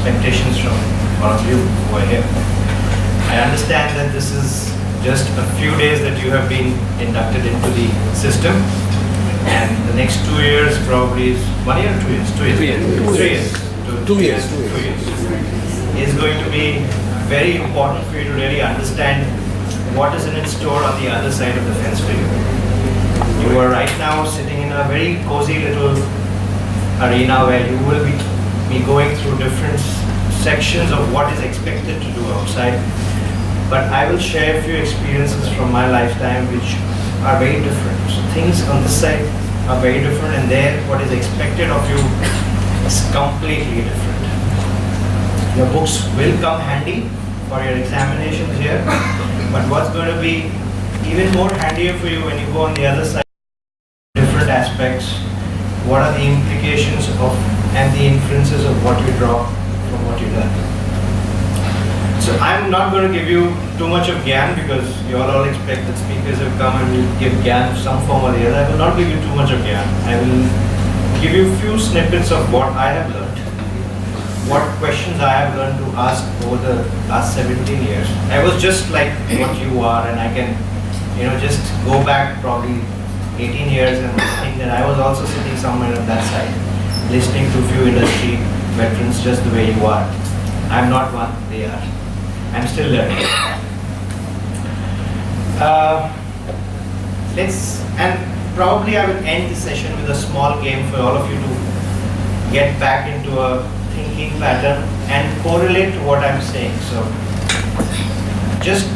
expectations from all of you who are here. I understand that this is just a few days that you have been inducted into the system, and the next 2 years probably is 1 year or 2 years? 2 years. 3 years. 2 years. 2 years. Is going to be very important for you to really understand what is in store on the other side of the fence for you. You are right now sitting in a very cozy little arena where you will be going through different sections of what is expected to do outside. But I will share a few experiences from my lifetime which are very different. So things on this side are very different, and there what is expected of you is completely different. Your books will come handy for your examinations here, but what's going to be even more handier for you when you go on the other side, different aspects, what are the implications of and the inferences of what you draw from what you learn. So I'm not going to give you too much of Gyan, because you all expect that speakers have come and will give Gyan of some form or the other. I will not give you too much of Gyan. I will give you a few snippets of what I have learned, what questions I have learned to ask over the last 17 years. I was just like what you are, and I can, just go back probably 18 years and think that I was also sitting somewhere on that side, listening to a few industry veterans just the way you are. I'm not one, they are. I'm still learning. And probably I will end the session with a small game for all of you to get back into a thinking pattern and correlate to what I'm saying. So just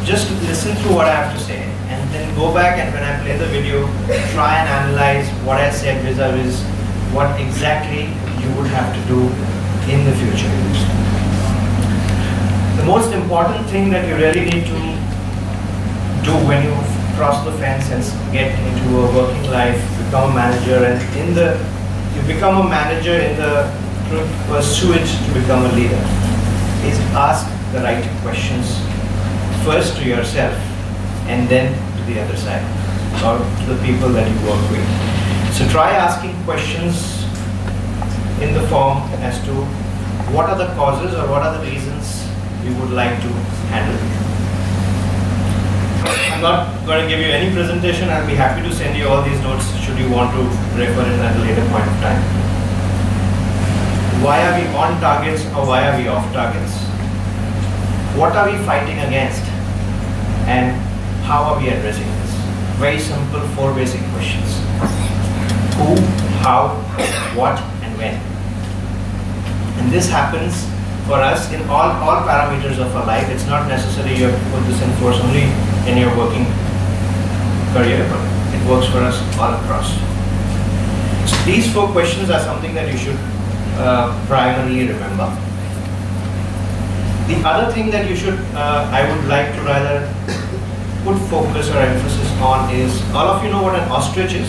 listen through what I have to say, and then go back, and when I play the video, try and analyze what I said vis-a-vis what exactly you would have to do in the future. The most important thing that you really need to do when you cross the fence and get into a working life, become a manager, and you become a manager in the pursuit to become a leader, is ask the right questions first to yourself and then to the other side, or to the people that you work with. So try asking questions in the form as to what are the causes or what are the reasons you would like to handle. I'm not going to give you any presentation. I'll be happy to send you all these notes should you want to refer it at a later point of time. Why are we on targets or why are we off targets? What are we fighting against? And how are we addressing this? Very simple, 4 basic questions. Who, how, what, and when. And this happens for us in all parameters of our life. It's not necessary you have to put this in force only in your working career, but it works for us all across. So these 4 questions are something that you should primarily remember. The other thing that you should, I would like to rather put focus or emphasis on is, all of you know what an ostrich is?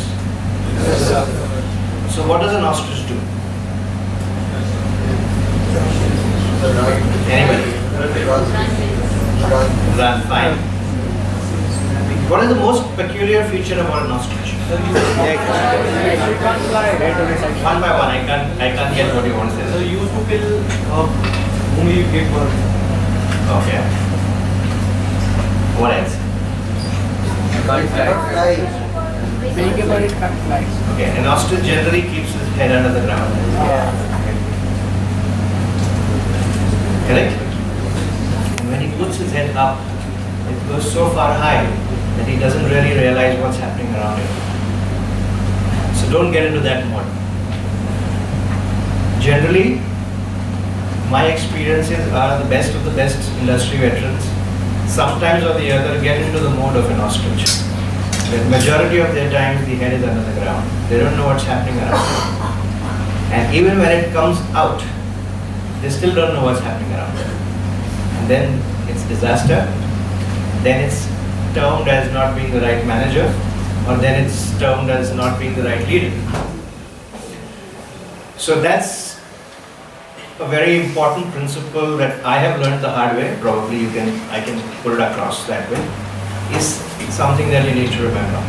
Yes, sir. So what does an ostrich do? Anybody? Run, fine. What is the most peculiar feature about an ostrich? One by one, I can't get what you want to say. So you used to kill whom you gave birth. Okay. What else? Can't fly. Okay, an ostrich generally keeps his head under the ground. Correct? And when he puts his head up, it goes so far high that he doesn't really realize what's happening around him. So don't get into that mode. Generally, my experiences are the best of the best industry veterans. Sometimes or the other get into the mode of an ostrich. The majority of their times the head is under the ground. They don't know what's happening around them. And even when it comes out, they still don't know what's happening around them. And then it's disaster. Then it's termed as not being the right manager, or then it's termed as not being the right leader. So that's a very important principle that I have learned the hard way. Probably I can put it across that way. Is something that you need to remember.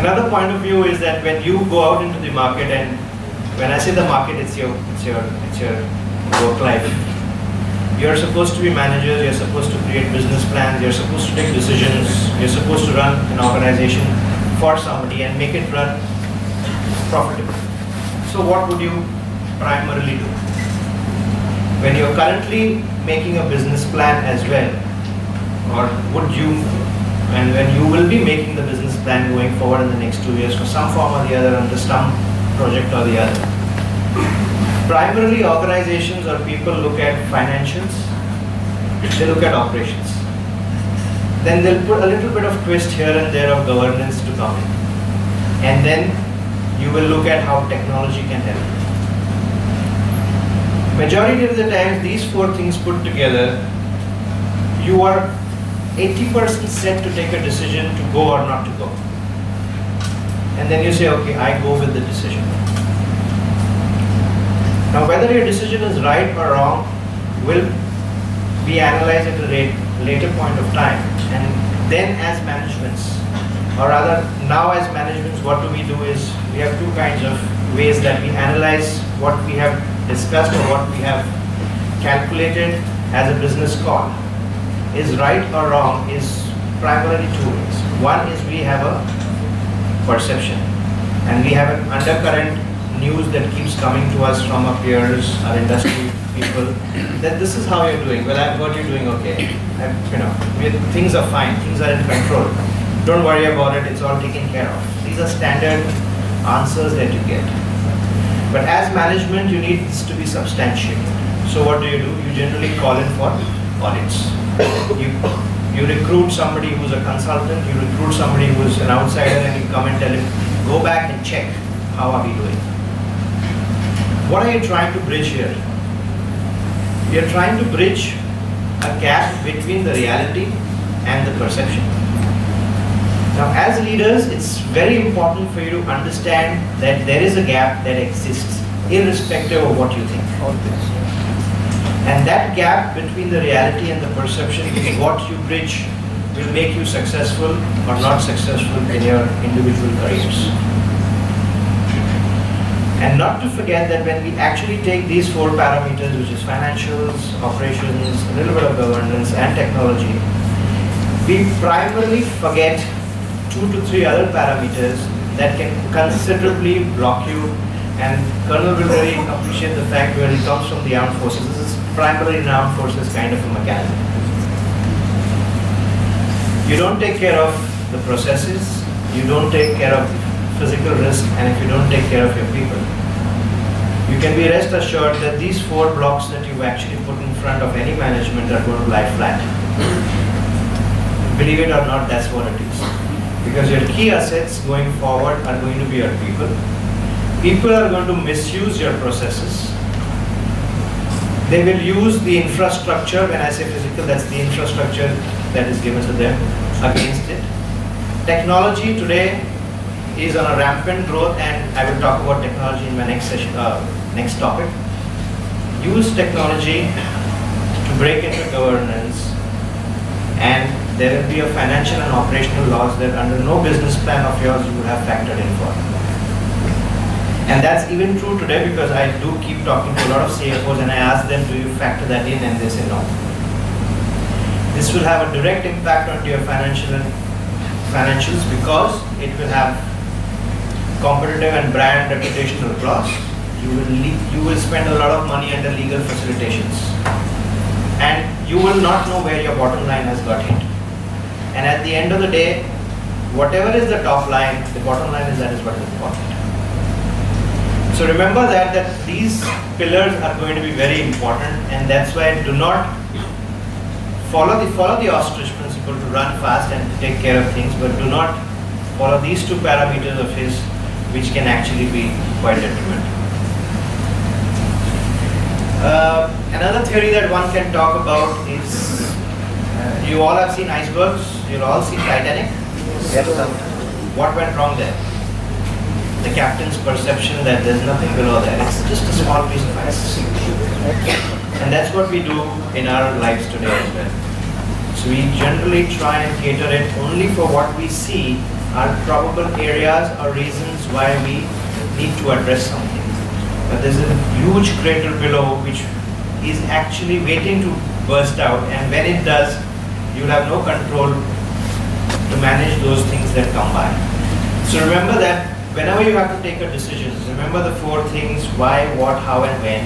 Another point of view is that when you go out into the market and when I say the market, it's your work life. You're supposed to be managers, you're supposed to create business plans, you're supposed to take decisions, you're supposed to run an organization for somebody and make it run profitable. So what would you primarily do? When you're currently making a business plan as well, or would you, and when you will be making the business plan going forward in the next 2 years for some form or the other under some project or the other. Primarily organizations or people look at financials, they look at operations. Then they'll put a little bit of twist here and there of governance to come in. And then you will look at how technology can help. Majority of the times these four things put together, you are 80% set to take a decision to go or not to go. And then you say, okay, I go with the decision. Now whether your decision is right or wrong will be analyzed at a later point of time. And then as managements, or rather now as managements, what we do is we have two kinds of ways that we analyze what we have discussed or what we have calculated as a business call. Is right or wrong is primarily two ways. One is we have a perception, and we have an undercurrent news that keeps coming to us from our peers, our industry people, that this is how you're doing. Well, I've got you doing okay. Things are fine, things are in control. Don't worry about it, it's all taken care of. These are standard answers that you get. But as management, you need this to be substantiated. So what do? You generally call in for audits. You recruit somebody who's a consultant, you recruit somebody who's an outsider, and you come and tell him, go back and check, how are we doing? What are you trying to bridge here? You're trying to bridge a gap between the reality and the perception. Now as leaders, it's very important for you to understand that there is a gap that exists, irrespective of what you think. And that gap between the reality and the perception is what you bridge will make you successful or not successful in your individual careers. And not to forget that when we actually take these four parameters, which is financials, operations, a little bit of governance and technology, we primarily forget 2 to 3 other parameters that can considerably block you. And Colonel will really appreciate the fact where he comes from the armed forces. This is primarily an armed forces kind of a mechanism. You don't take care of the processes, you don't take care of physical risk, and if you don't take care of your people, you can be rest assured that these 4 blocks that you actually put in front of any management are going to lie flat. Believe it or not, that's what it is. Because your key assets going forward are going to be your people. People are going to misuse your processes. They will use the infrastructure, when I say physical, that's the infrastructure that is given to them, against it. Technology today is on a rampant growth, and I will talk about technology in my next session, next topic. Use technology to break into governance, and there will be a financial and operational loss that under no business plan of yours you would have factored in for. And that's even true today, because I do keep talking to a lot of CFOs and I ask them, do you factor that in? And they say no. This will have a direct impact on your financials because it will have competitive and brand reputational loss. You will spend a lot of money under legal facilitations, and you will not know where your bottom line has got hit. And at the end of the day, whatever is the top line, the bottom line is that is what is important. So remember that these pillars are going to be very important, and that's why do not follow the ostrich principle to run fast and to take care of things, but do not follow these 2 parameters of his, which can actually be quite detrimental. Another theory that one can talk about is, you all have seen Icebergs, you've all seen Titanic. Yes, sir. What went wrong there? The captain's perception that there's nothing below there. It's just a small piece of ice. And that's what we do in our lives today as well. So we generally try and cater it only for what we see are probable areas or reasons why we need to address something. but there's a huge crater below which is actually waiting to burst out, and when it does, you'll have no control to manage those things that come by. So remember that whenever you have to take a decision, remember the 4 things: why, what, how, and when,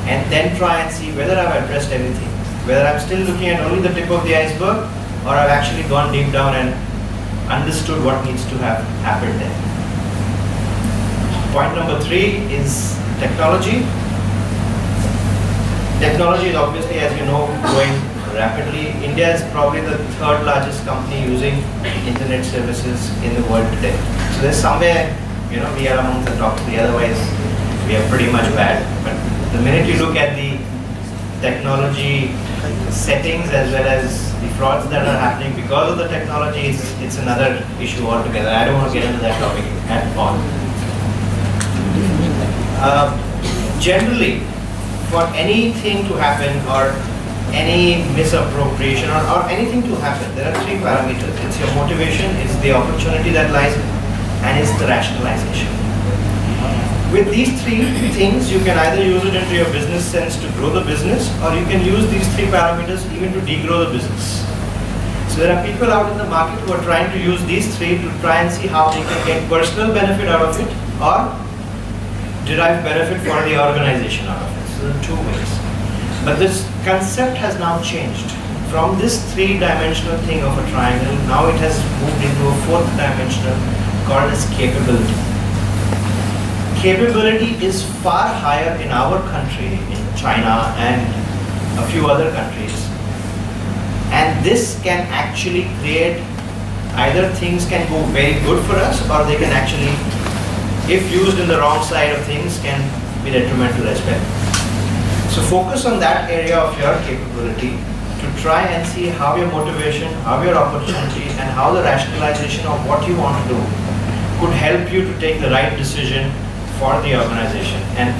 and then try and see whether I've addressed everything, whether I'm still looking at only the tip of the iceberg, or I've actually gone deep down and understood what needs to have happened there. Point number 3 is technology. Technology is obviously, as you know, growing rapidly. India is probably the 3rd largest company using internet services in the world today. So there's somewhere, we are among the top 3, otherwise we are pretty much bad. But the minute you look at the technology settings as well as the frauds that are happening because of the technology, it's another issue altogether. I don't want to get into that topic at all. Generally, for anything to happen or any misappropriation or anything to happen, there are 3 parameters. It's your motivation, it's the opportunity that lies, and it's the rationalization. With these 3 things, you can either use it into your business sense to grow the business, or you can use these 3 parameters even to degrow the business. So there are people out in the market who are trying to use these 3 to try and see how they can get personal benefit out of it or derive benefit for the organization out of it. So there are 2 ways. But this concept has now changed. From this 3-dimensional thing of a triangle, now it has moved into a 4th dimensional called as capability. Capability is far higher in our country, in China and a few other countries. And this can actually create, either things can go very good for us, or they can actually, if used in the wrong side of things, can be detrimental as well. So focus on that area of your capability to try and see how your motivation, how your opportunity, and how the rationalization of what you want to do could help you to take the right decision for the organization. And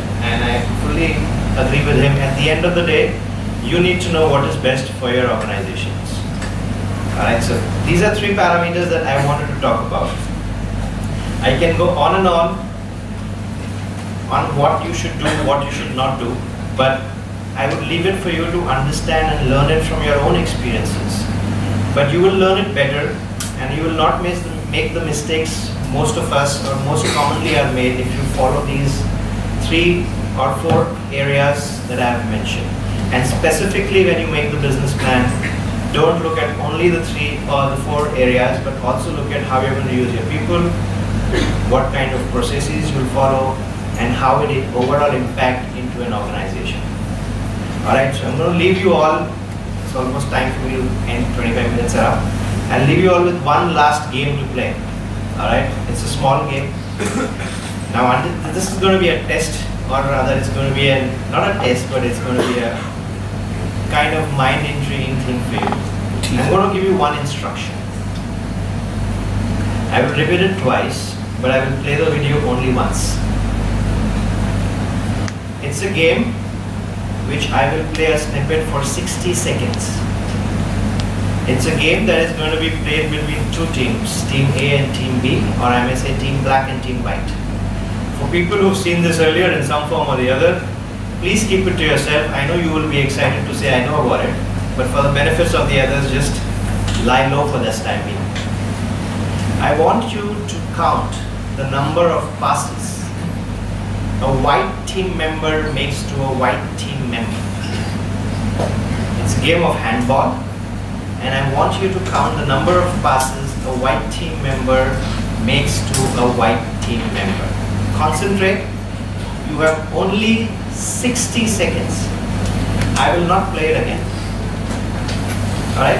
I fully agree with him. At the end of the day, you need to know what is best for your organizations. Alright, so these are 3 parameters that I wanted to talk about. I can go on and on what you should do, what you should not do, but I would leave it for you to understand and learn it from your own experiences. But you will learn it better, and you will not make the mistakes most of us or most commonly are made if you follow these 3 or 4 areas that I have mentioned. And specifically when you make the business plan, don't look at only the 3 or the 4 areas, but also look at how you're going to use your people, what kind of processes you'll follow, and how it will overall impact into an organization. Alright, so I'm going to leave you all. It's almost time for me to end. 25 minutes are up. I'll leave you all with one last game to play. Alright, it's a small game. Now this is going to be a test, or rather it's going to be not a test, but it's going to be a kind of mind intriguing thing for you. I'm going to give you one instruction. I will repeat it twice, but I will play the video only once. It's a game which I will play a snippet for 60 seconds. It's a game that is going to be played between 2 teams, Team A and Team B, or I may say Team Black and Team White. For people who've seen this earlier in some form or the other, please keep it to yourself. I know you will be excited to say I know about it, but for the benefits of the others, just lie low for this time being. I want you to count the number of passes a white team member makes to a white team member. It's a game of handball, and I want you to count the number of passes a white team member makes to a white team member. Concentrate. You have only 60 seconds. I will not play it again. Alright?